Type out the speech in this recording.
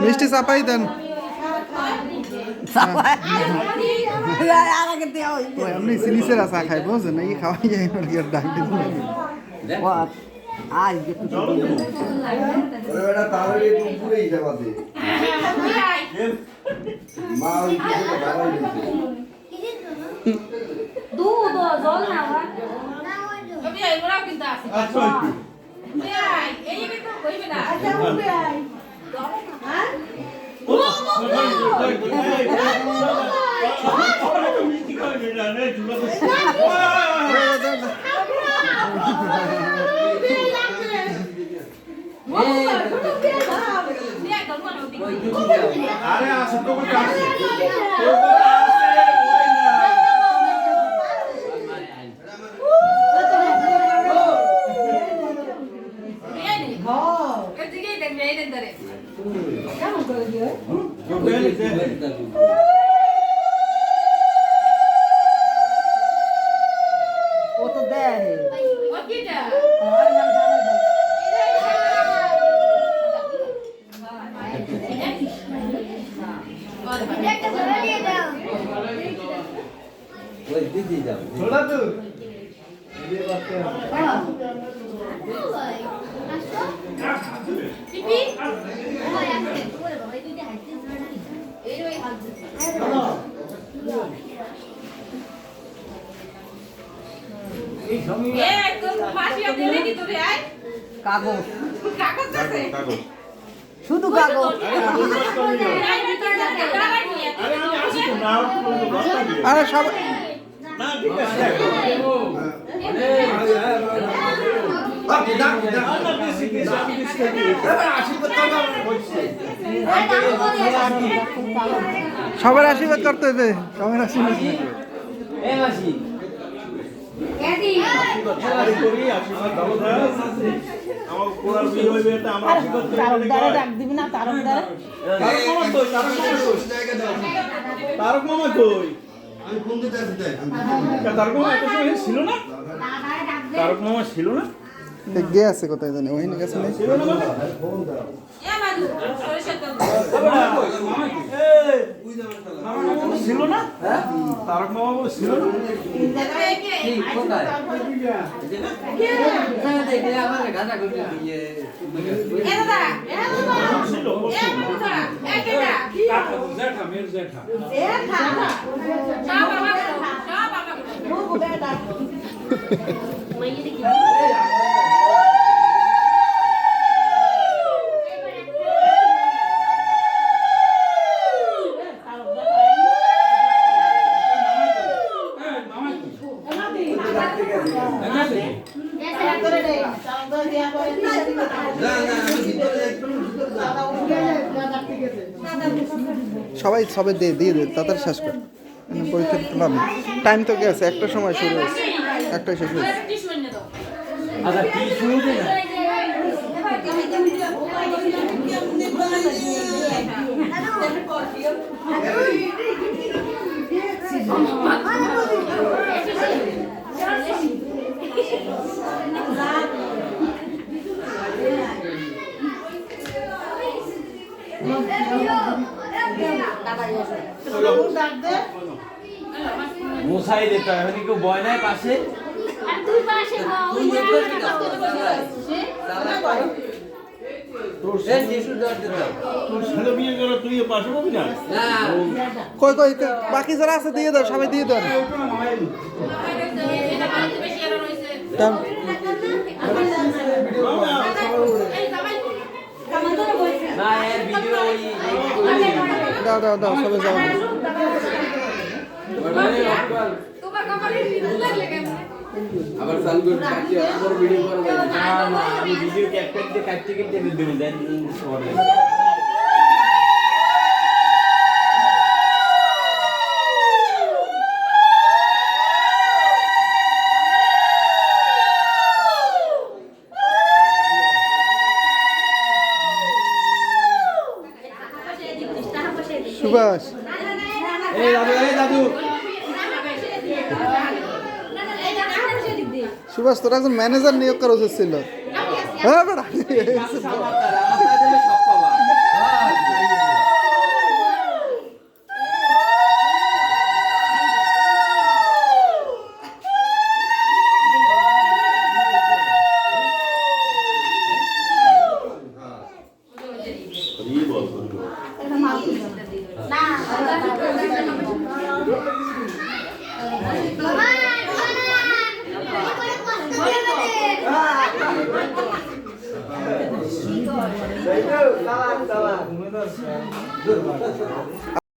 মিষ্টি চাপাই দেন আপনি সিনিসের চা খাই বুঝছেন নাকি খাওয়াই যায় ডাক দিন আরে আসো তো थोड़ा तो ये बात है पिपी ये तुम फांसी अब देने की तो रे आए कागज कागज कैसे कागज শুধু কাগজ আরে সব না ঠিক আছে সবার আশীর্বাদ করতে হবে সবার আশীর্বাদ তারক মামা কই আমি ফোন দিতে আসি তারক মামা এত সময় ছিল না তারক মামা ছিল না গে আছে কোথায় জানি ওই গেছে না ছিল না ফোন দাও এ মাদু সরিষা তো মামা ছিল না তারক মামা ছিল না কি কোথায় না দেখে আমার গানা করতে দিয়ে এ দাদা ছিল এ মুখা এ কেডা কাকা জেঠা মের জেঠা জেঠা চা বাবা মুখ বেটা মাইয়ে দেখি সবাই সবাই দিয়ে দিয়ে দে তাড়াতাড়ি শেষ কর পরীক্ষা দিতে পারবে টাইম তো গেছে একটা সময় শুরু হয়েছে একটাই শেষ হয়েছে আচ্ছা কি শুরু দে না মুসাই দিতে হয় মানে কেউ বয় নাই পাশে আর তুই পাশে ওই তোর এই যিশু দর দিতে তোর ছেলে বিয়ে করে তুই পাশে পাবি না না কই কই বাকি যারা আছে দিয়ে দাও সবাই দিয়ে দাও না এর ভিডিও দাও দাও দাও সবাই যাও তোমার কপালে ভিডিও লাগলে কেন আবার চালু করে কাটি আবার ভিডিও করা যায় না না আমি ভিডিও ক্যাপচার দিয়ে কাটতে কেটে দেব দেন সরে সুভাষ এই দাদু সুভাষ তোর একজন ম্যানেজার নিয়োগ করা উচিত ছিল হ্যাঁ বেটা